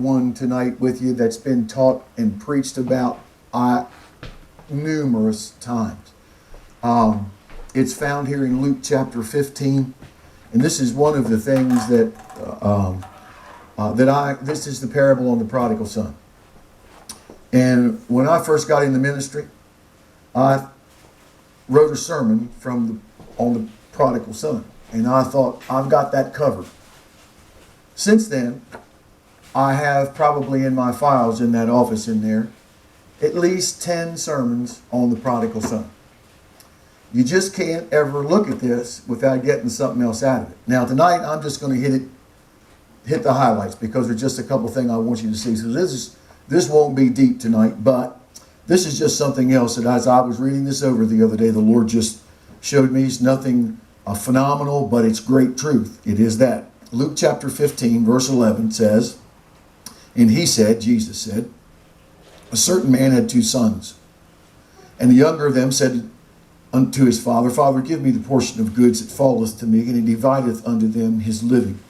one tonight with you that's been taught and preached about numerous times. It's found here in Luke chapter 15, and this is one of the things this is the parable on the prodigal son. And when I first got in the ministry, I wrote a sermon on the prodigal son, and I thought, I've got that covered. Since then, I have probably in my files in that office in there at least 10 sermons on the prodigal son. You just can't ever look at this without getting something else out of it. Now tonight I'm just going to hit the highlights because there's just a couple things I want you to see. So this won't be deep tonight, but this is just something else that as I was reading this over the other day, the Lord just showed me. It's nothing phenomenal, but it's great truth. It is that. Luke chapter 15 verse 11 says, and he said, Jesus said, a certain man had 2 sons. And the younger of them said unto his father, Father, give me the portion of goods that falleth to me. And he divideth unto them his living.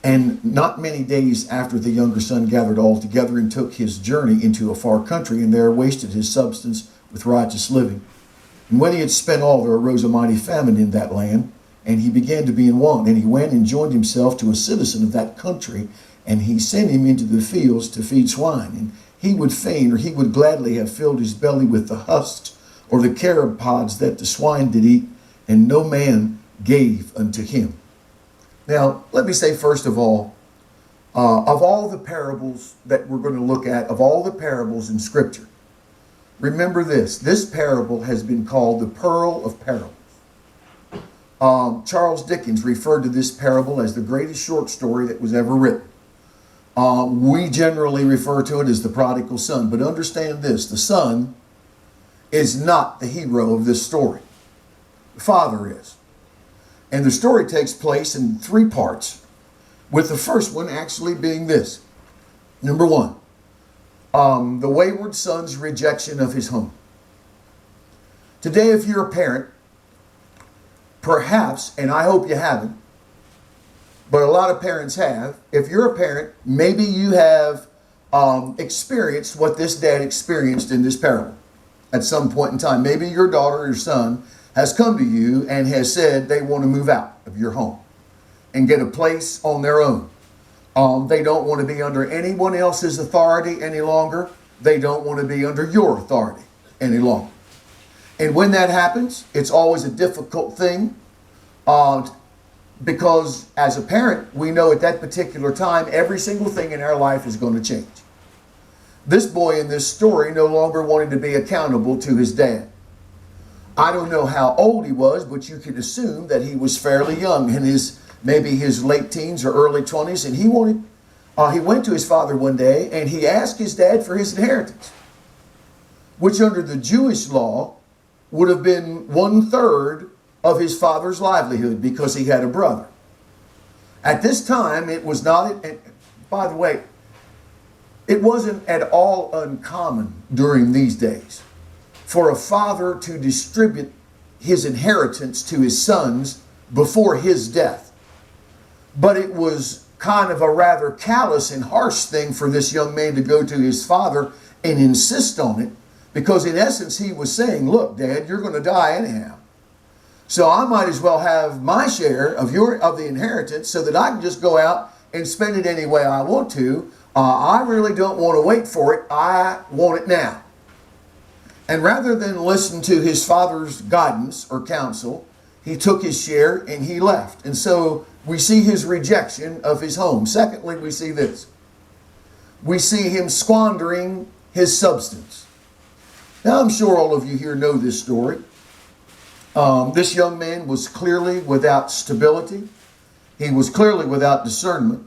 And not many days after the younger son gathered all together and took his journey into a far country, and there wasted his substance with riotous living. And when he had spent all, there arose a mighty famine in that land, and he began to be in want. And he went and joined himself to a citizen of that country, and he sent him into the fields to feed swine. And he would fain, or he would gladly have filled his belly with the husks or the carob pods that the swine did eat, and no man gave unto him. Now, let me say first of all the parables that we're going to look at, of all the parables in Scripture, remember this parable has been called the Pearl of Parables. Charles Dickens referred to this parable as the greatest short story that was ever written. We generally refer to it as the prodigal son, but understand this, the son is not the hero of this story. The father is. And the story takes place in 3 parts, with the first one actually being this. Number 1, the wayward son's rejection of his home. Today, if you're a parent, perhaps, and I hope you haven't, but a lot of parents have. If you're a parent, maybe you have experienced what this dad experienced in this parable at some point in time. Maybe your daughter or your son has come to you and has said they want to move out of your home and get a place on their own. They don't want to be under anyone else's authority any longer. They don't want to be under your authority any longer. And when that happens, it's always a difficult thing because as a parent, we know at that particular time, every single thing in our life is going to change. This boy in this story no longer wanted to be accountable to his dad. I don't know how old he was, but you can assume that he was fairly young, in maybe his late teens or early 20s. And he went to his father one day and he asked his dad for his inheritance, which under the Jewish law would have been 1/3 of his father's livelihood because he had a brother. At this time, it was not, by the way, it wasn't at all uncommon during these days for a father to distribute his inheritance to his sons before his death. But it was kind of a rather callous and harsh thing for this young man to go to his father and insist on it, because in essence he was saying, look, Dad, you're going to die anyhow. So I might as well have my share of the inheritance so that I can just go out and spend it any way I want to. I really don't want to wait for it. I want it now. And rather than listen to his father's guidance or counsel, he took his share and he left. And so we see his rejection of his home. Secondly, we see this. We see him squandering his substance. Now, I'm sure all of you here know this story. This young man was clearly without stability. He was clearly without discernment.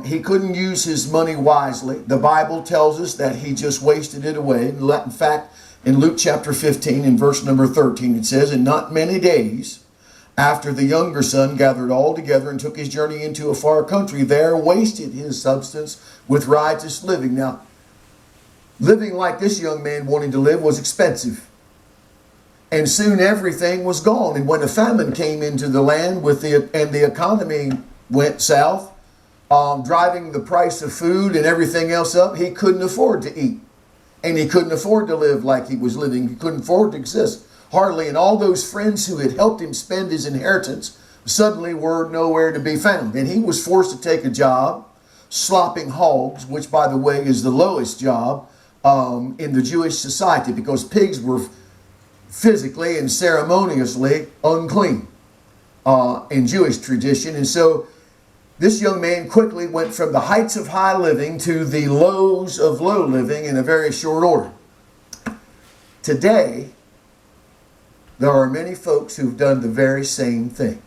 He couldn't use his money wisely. The Bible tells us that he just wasted it away. In fact, in Luke chapter 15, in verse number 13, it says, and not many days after the younger son gathered all together and took his journey into a far country, there wasted his substance with riotous living. Now, living like this young man wanted to live was expensive. And soon everything was gone. And when a famine came into the land and the economy went south, driving the price of food and everything else up. He couldn't afford to eat. And he couldn't afford to live like he was living. He couldn't afford to exist, hardly. And all those friends who had helped him spend his inheritance suddenly were nowhere to be found. And he was forced to take a job slopping hogs, which, by the way, is the lowest job in the Jewish society, because pigs were physically and ceremoniously unclean in Jewish tradition. And so this young man quickly went from the heights of high living to the lows of low living in a very short order. Today, there are many folks who've done the very same thing.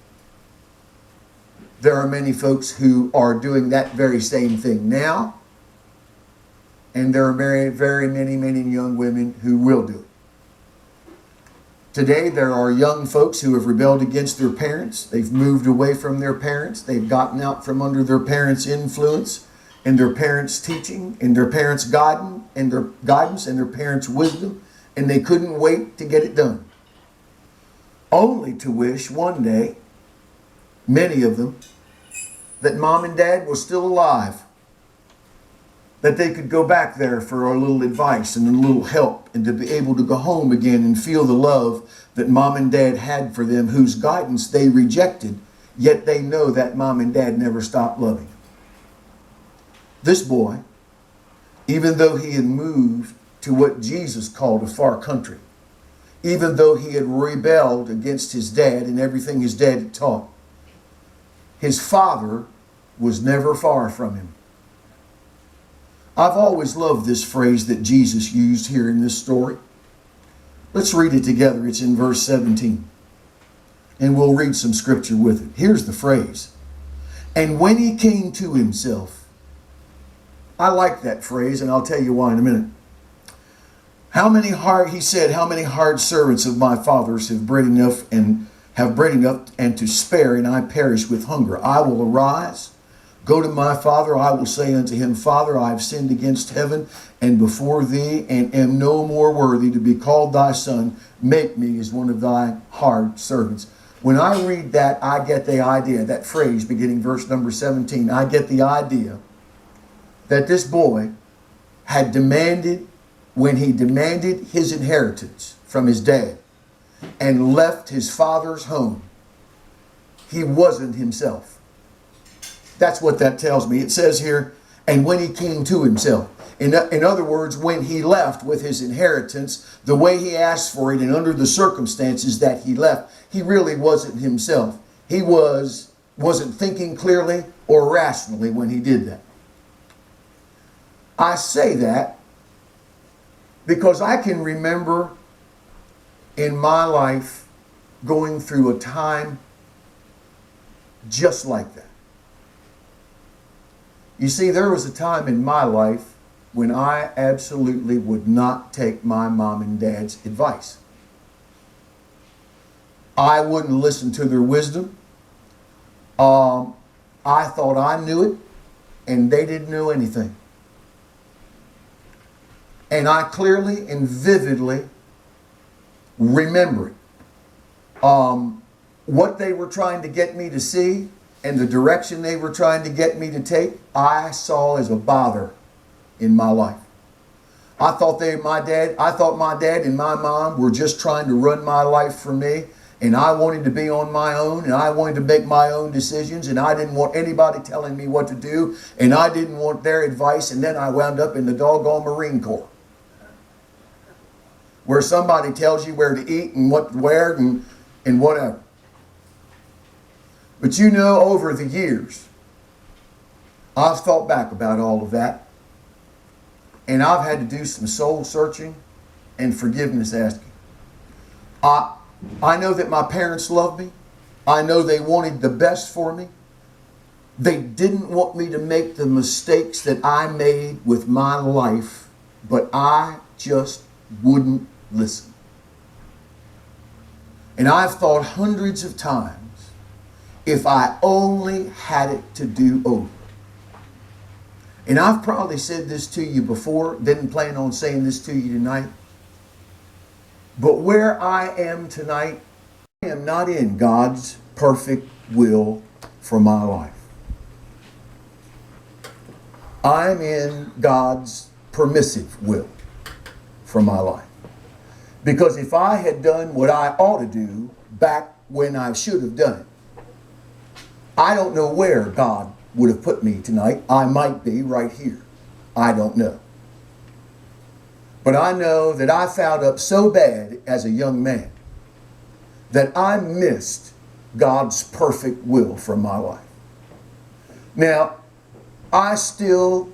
There are many folks who are doing that very same thing now. And there are very, very many young women who will do it. Today, there are young folks who have rebelled against their parents. They've moved away from their parents. They've gotten out from under their parents' influence and their parents' teaching and their parents' guidance and their parents' wisdom. And they couldn't wait to get it done. Only to wish one day, many of them, that mom and dad was still alive. That they could go back there for a little advice and a little help, and to be able to go home again and feel the love that mom and dad had for them, whose guidance they rejected, yet they know that mom and dad never stopped loving them. This boy, even though he had moved to what Jesus called a far country, even though he had rebelled against his dad and everything his dad had taught, his father was never far from him. I've always loved this phrase that Jesus used here in this story. Let's read it together. It's in verse 17. And we'll read some scripture with it. Here's the phrase. And when he came to himself. I like that phrase, and I'll tell you why in a minute. He said, how many hard servants of my father's have bread enough and to spare, and I perish with hunger. I will arise, go to my father. I will say unto him, Father, I have sinned against heaven and before thee, and am no more worthy to be called thy son. Make me as one of thy hard servants. When I read that, I get the idea, that phrase beginning verse number 17, I get the idea that this boy had demanded, when he demanded his inheritance from his dad and left his father's home, he wasn't himself. That's what that tells me. It says here, and when he came to himself. In other words, when he left with his inheritance, the way he asked for it and under the circumstances that he left, he really wasn't himself. He wasn't thinking clearly or rationally when he did that. I say that because I can remember in my life going through a time just like that. You see, there was a time in my life when I absolutely would not take my mom and dad's advice. I wouldn't listen to their wisdom. I thought I knew it, and they didn't know anything. And I clearly and vividly remember it. What they were trying to get me to see and the direction they were trying to get me to take, I saw as a bother in my life. I thought my dad and my mom were just trying to run my life for me, and I wanted to be on my own, and I wanted to make my own decisions, and I didn't want anybody telling me what to do, and I didn't want their advice, and then I wound up in the doggone Marine Corps, where somebody tells you where to eat and what to wear and whatever. But you know, over the years, I've thought back about all of that, and I've had to do some soul searching and forgiveness asking. I know that my parents loved me. I know they wanted the best for me. They didn't want me to make the mistakes that I made with my life, but I just wouldn't listen. And I've thought hundreds of times, if I only had it to do over. And I've probably said this to you before, didn't plan on saying this to you tonight. But where I am tonight, I am not in God's perfect will for my life. I'm in God's permissive will for my life. Because if I had done what I ought to do back when I should have done it, I don't know where God would have put me tonight. I might be right here. I don't know. But I know that I fouled up so bad as a young man that I missed God's perfect will for my life. Now, I still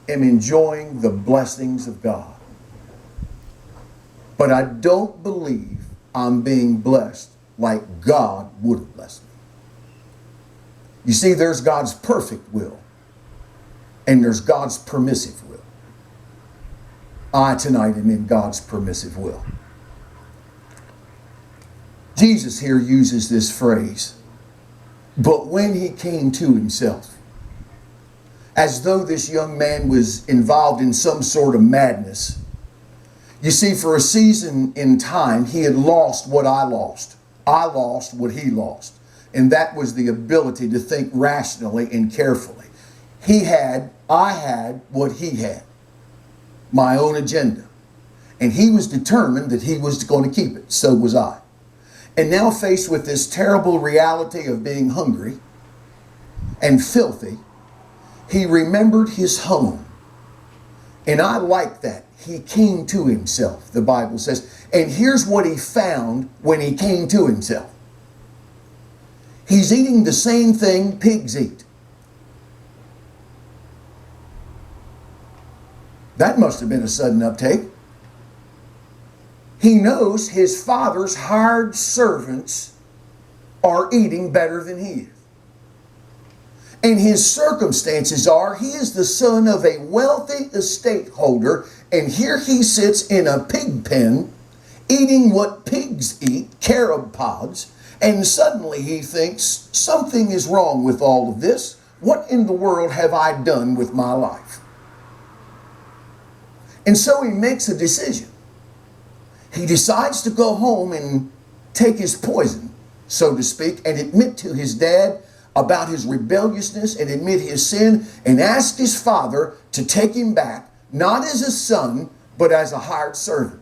am enjoying the blessings of God. But I don't believe I'm being blessed like God would have blessed me. You see, there's God's perfect will, and there's God's permissive will. I tonight am in God's permissive will. Jesus here uses this phrase, but when he came to himself, as though this young man was involved in some sort of madness. You see, for a season in time, he had lost what I lost. I lost what he lost. And that was the ability to think rationally and carefully. I had what he had. My own agenda. And he was determined that he was going to keep it. So was I. And now faced with this terrible reality of being hungry and filthy, he remembered his home. And I like that. He came to himself, the Bible says. And here's what he found when he came to himself. He's eating the same thing pigs eat. That must have been a sudden uptake. He knows his father's hired servants are eating better than he is. And his circumstances are, he is the son of a wealthy estate holder, and here he sits in a pig pen, eating what pigs eat, carob pods, and suddenly he thinks, something is wrong with all of this. What in the world have I done with my life? And so he makes a decision. He decides to go home and take his poison, so to speak, and admit to his dad about his rebelliousness and admit his sin and ask his father to take him back, not as a son, but as a hired servant.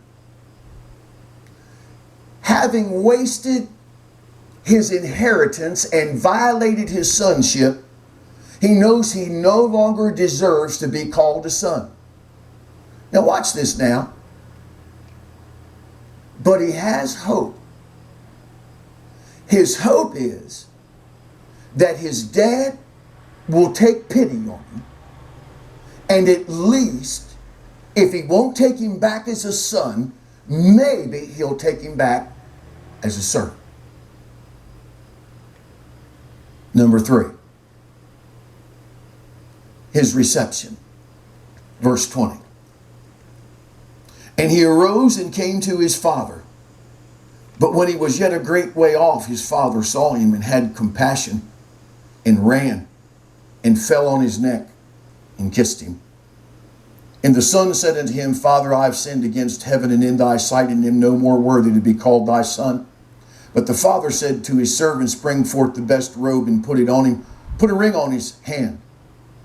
Having wasted his inheritance and violated his sonship, he knows he no longer deserves to be called a son. Now watch this now. But he has hope. His hope is that his dad will take pity on him, and at least, if he won't take him back as a son, maybe he'll take him back as a servant. Number 3, his reception. Verse 20. And he arose and came to his father. But when he was yet a great way off, his father saw him and had compassion and ran and fell on his neck and kissed him. And the son said unto him, Father, I have sinned against heaven and in thy sight, and am no more worthy to be called thy son. But the father said to his servants, Bring forth the best robe and put it on him. Put a ring on his hand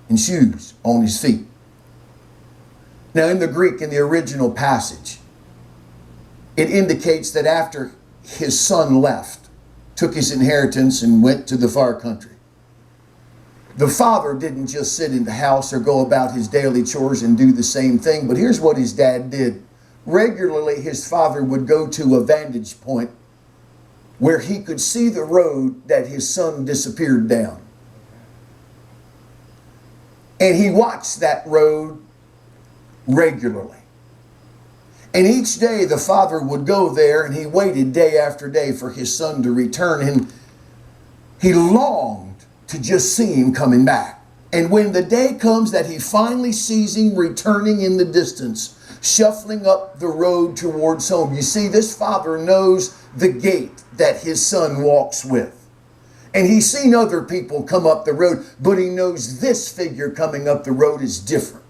and shoes on his feet. Now in the Greek, in the original passage, it indicates that after his son left, took his inheritance and went to the far country, the father didn't just sit in the house or go about his daily chores and do the same thing. But here's what his dad did. Regularly, his father would go to a vantage point where he could see the road that his son disappeared down. And he watched that road regularly. And each day the father would go there, and he waited day after day for his son to return. And he longed to just see him coming back. And when the day comes that he finally sees him returning in the distance, shuffling up the road towards home, you see, this father knows the gait that his son walks with. And he's seen other people come up the road, but he knows this figure coming up the road is different.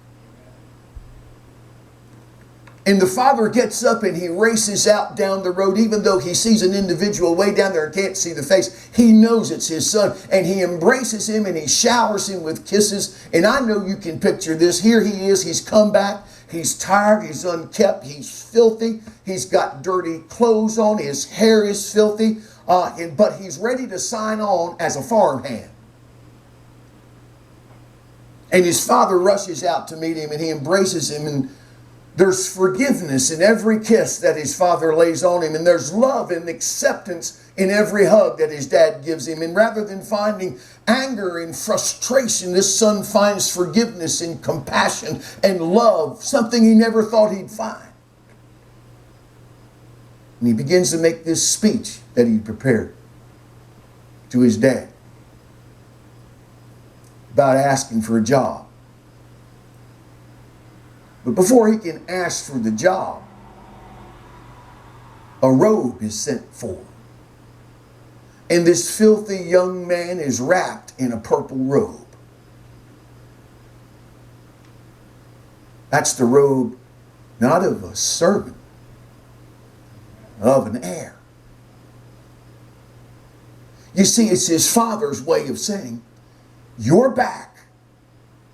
And the father gets up and he races out down the road, even though he sees an individual way down there and can't see the face. He knows it's his son, and he embraces him and he showers him with kisses. And I know you can picture this. Here he is. He's come back. He's tired. He's unkept. He's filthy. He's got dirty clothes on. His hair is filthy. But he's ready to sign on as a farmhand. And his father rushes out to meet him and he embraces him, and there's forgiveness in every kiss that his father lays on him. And there's love and acceptance in every hug that his dad gives him. And rather than finding anger and frustration, this son finds forgiveness and compassion and love, something he never thought he'd find. And he begins to make this speech that he prepared to his dad about asking for a job. But before he can ask for the job, a robe is sent for. And this filthy young man is wrapped in a purple robe. That's the robe not of a servant, of an heir. You see, it's his father's way of saying, you're back,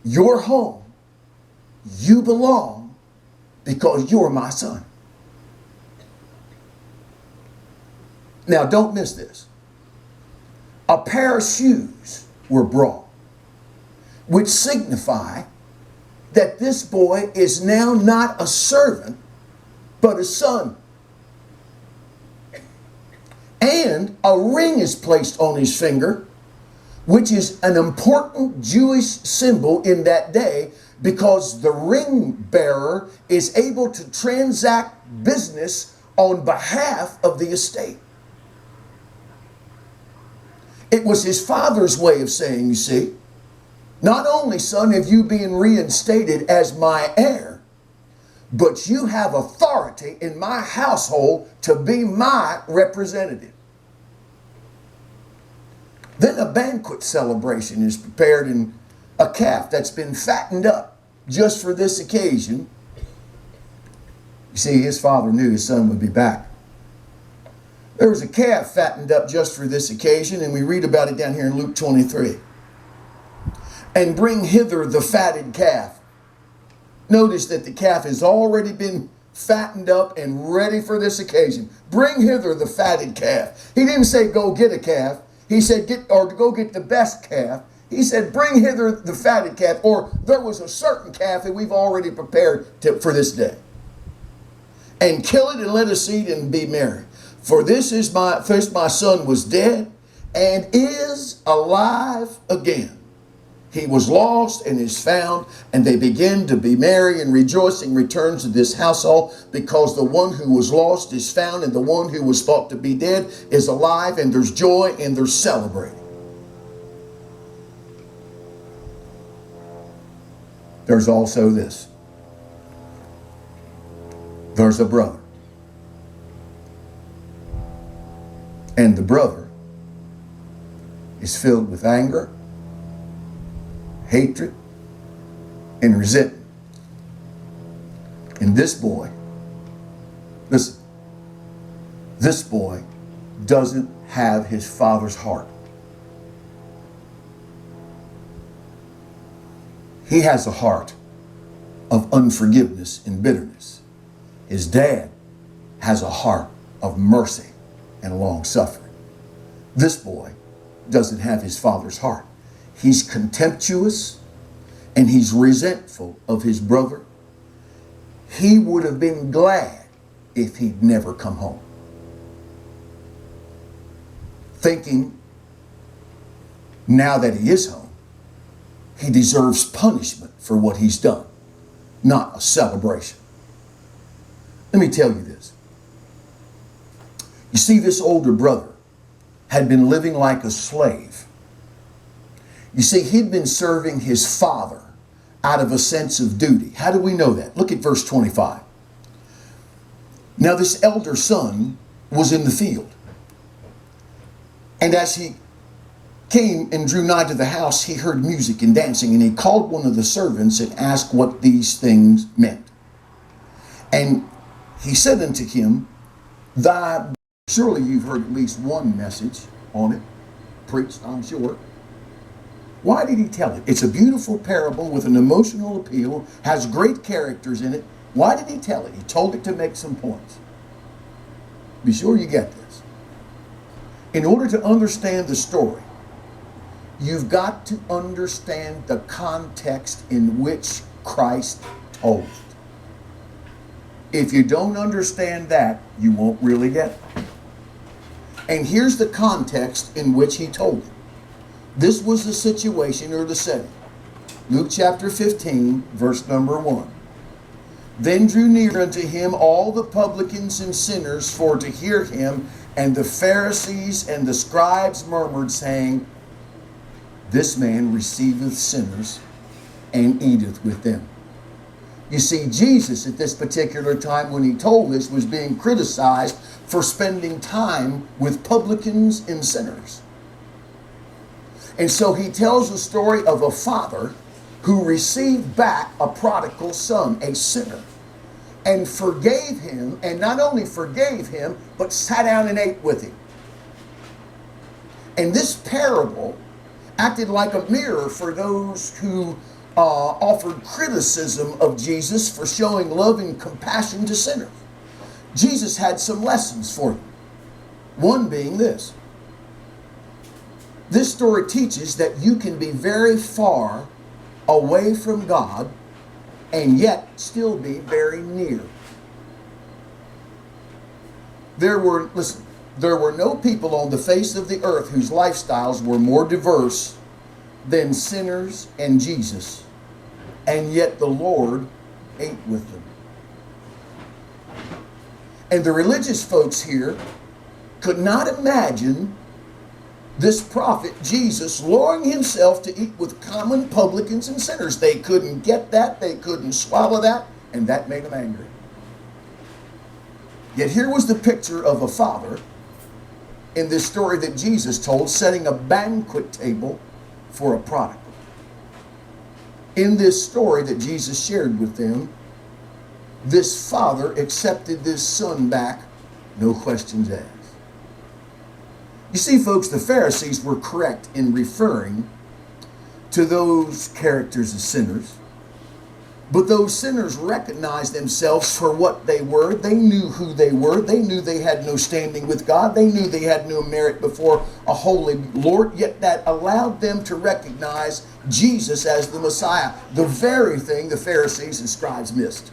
you're home, you belong because you're my son. Now, don't miss this. A pair of shoes were brought, which signify that this boy is now not a servant, but a son. And a ring is placed on his finger, which is an important Jewish symbol in that day, because the ring bearer is able to transact business on behalf of the estate. It was his father's way of saying, you see, not only, son, have you been reinstated as my heir, but you have authority in my household to be my representative. Then a banquet celebration is prepared, and a calf that's been fattened up just for this occasion. You see, his father knew his son would be back. There was a calf fattened up just for this occasion, and we read about it down here in Luke 23. And bring hither the fatted calf. Notice that the calf has already been fattened up and ready for this occasion. Bring hither the fatted calf. He didn't say go get a calf. He said go get the best calf. He said bring hither the fatted calf, or there was a certain calf that we've already prepared for this day. And kill it and let us eat and be merry. For this is my son was dead and is alive again. He was lost and is found, and they begin to be merry, and rejoicing returns to this household, because the one who was lost is found, and the one who was thought to be dead is alive, and there's joy and there's celebrating. There's also this. There's a brother. And the brother is filled with anger, hatred, and resentment. And this boy, listen, this boy doesn't have his father's heart. He has a heart of unforgiveness and bitterness. His dad has a heart of mercy and long suffering. This boy doesn't have his father's heart. He's contemptuous and he's resentful of his brother. He would have been glad if he'd never come home, thinking now that he is home, he deserves punishment for what he's done, not a celebration. Let me tell you this. You see, this older brother had been living like a slave. You see, he'd been serving his father out of a sense of duty. How do we know that? Look at verse 25. Now this elder son was in the field. And as he came and drew nigh to the house, he heard music and dancing, and he called one of the servants and asked what these things meant. And he said unto him, thy, surely you've heard at least one message on it, preached, I'm sure. Why did he tell it? It's a beautiful parable with an emotional appeal, has great characters in it. Why did he tell it? He told it to make some points. Be sure you get this. In order to understand the story, you've got to understand the context in which Christ told it. If you don't understand that, you won't really get it. And here's the context in which he told it. This was the situation or the setting. Luke chapter 15, verse number 1. Then drew near unto him all the publicans and sinners for to hear him, and the Pharisees and the scribes murmured, saying, this man receiveth sinners and eateth with them. You see, Jesus at this particular time when he told this was being criticized for spending time with publicans and sinners. And so he tells the story of a father who received back a prodigal son, a sinner, and forgave him, and not only forgave him, but sat down and ate with him. And this parable acted like a mirror for those who offered criticism of Jesus for showing love and compassion to sinners. Jesus had some lessons for them. One being this. This story teaches that you can be very far away from God and yet still be very near. There were no people on the face of the earth whose lifestyles were more diverse than sinners and Jesus, and yet the Lord ate with them. And the religious folks here could not imagine this prophet Jesus lowering himself to eat with common publicans and sinners. They couldn't get that, they couldn't swallow that, and that made them angry. Yet here was the picture of a father in this story that Jesus told, setting a banquet table for a prodigal. In this story that Jesus shared with them, this father accepted this son back, no questions asked. You see, folks, the Pharisees were correct in referring to those characters as sinners. But those sinners recognized themselves for what they were. They knew who they were. They knew they had no standing with God. They knew they had no merit before a holy Lord. Yet that allowed them to recognize Jesus as the Messiah, the very thing the Pharisees and scribes missed.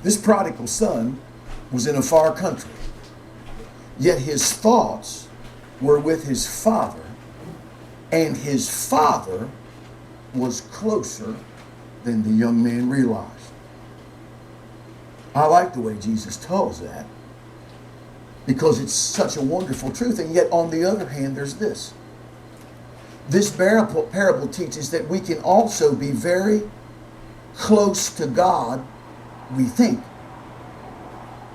This prodigal son was in a far country. Yet his thoughts were with his father, and his father was closer than the young man realized. I like the way Jesus tells that, because it's such a wonderful truth. And yet on the other hand, there's this. This parable teaches that we can also be very close to God, we think,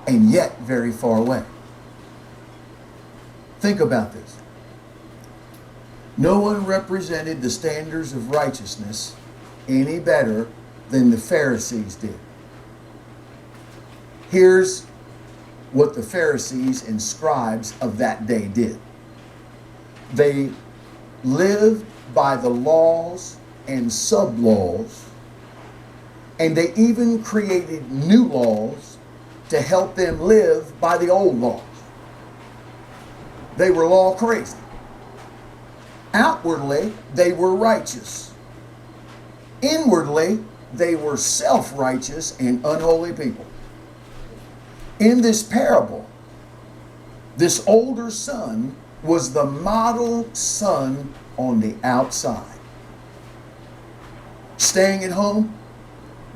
and yet very far away. Think about this. No one represented the standards of righteousness any better than the Pharisees did. Here's what the Pharisees and scribes of that day did. They lived by the laws and sub-laws, and they even created new laws to help them live by the old laws. They were law crazy. Outwardly, they were righteous. Inwardly, they were self-righteous and unholy people. In this parable, this older son was the model son on the outside. Staying at home,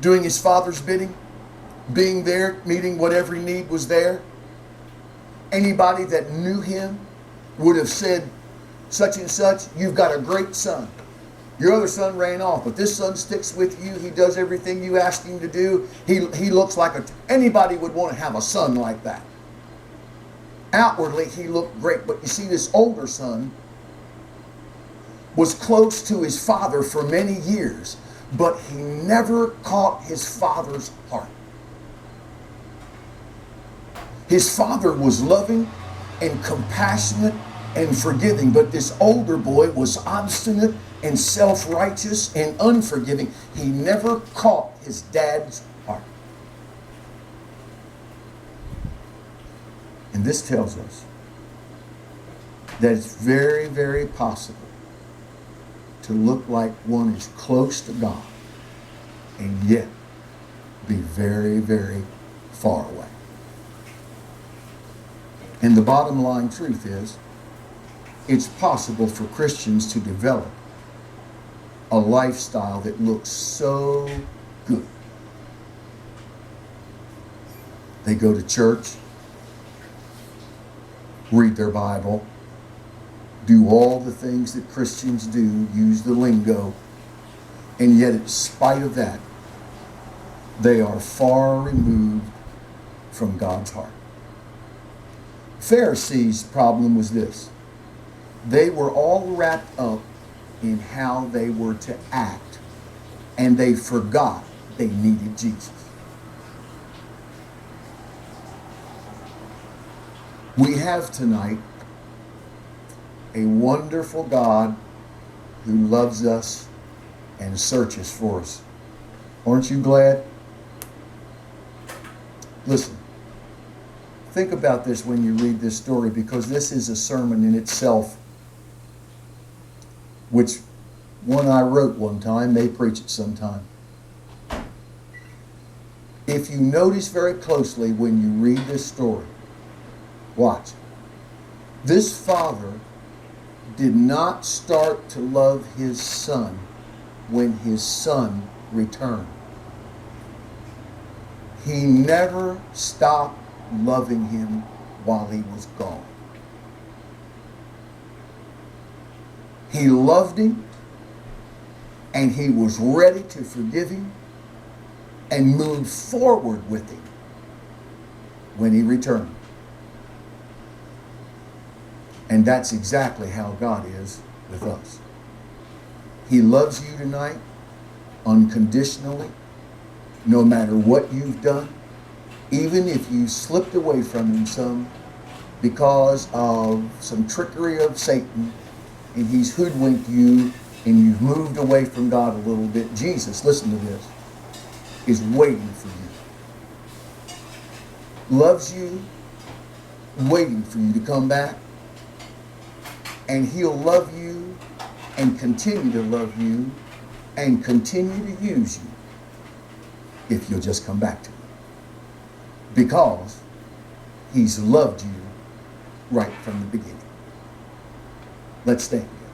doing his father's bidding, being there, meeting what every need was there. Anybody that knew him would have said, such and such, you've got a great son. Your other son ran off, but this son sticks with you. He does everything you ask him to do. He looks like anybody would want to have a son like that. Outwardly, he looked great, but you see, this older son was close to his father for many years, but he never caught his father's heart. His father was loving and compassionate and forgiving, but this older boy was obstinate and self-righteous and unforgiving. He never caught his dad's heart. And this tells us that it's very, very possible to look like one is close to God and yet be very, very far away. And the bottom line truth is, it's possible for Christians to develop a lifestyle that looks so good. They go to church, read their Bible, do all the things that Christians do, use the lingo, and yet in spite of that, they are far removed from God's heart. Pharisees' problem was this. They were all wrapped up in how they were to act, and they forgot they needed Jesus. We have tonight a wonderful God who loves us and searches for us. Aren't you glad? Listen, think about this when you read this story, because this is a sermon in itself, which one I wrote one time, they preach it sometime. If you notice very closely when you read this story, watch. This father did not start to love his son when his son returned. He never stopped loving him while he was gone. He loved him, and he was ready to forgive him and move forward with him when he returned. And that's exactly how God is with us. He loves you tonight unconditionally, no matter what you've done, even if you slipped away from him some because of some trickery of Satan, and he's hoodwinked you and you've moved away from God a little bit. Jesus, listen to this, is waiting for you. Loves you, waiting for you to come back. And he'll love you and continue to love you and continue to use you if you'll just come back to him. Because he's loved you right from the beginning. Let's stand.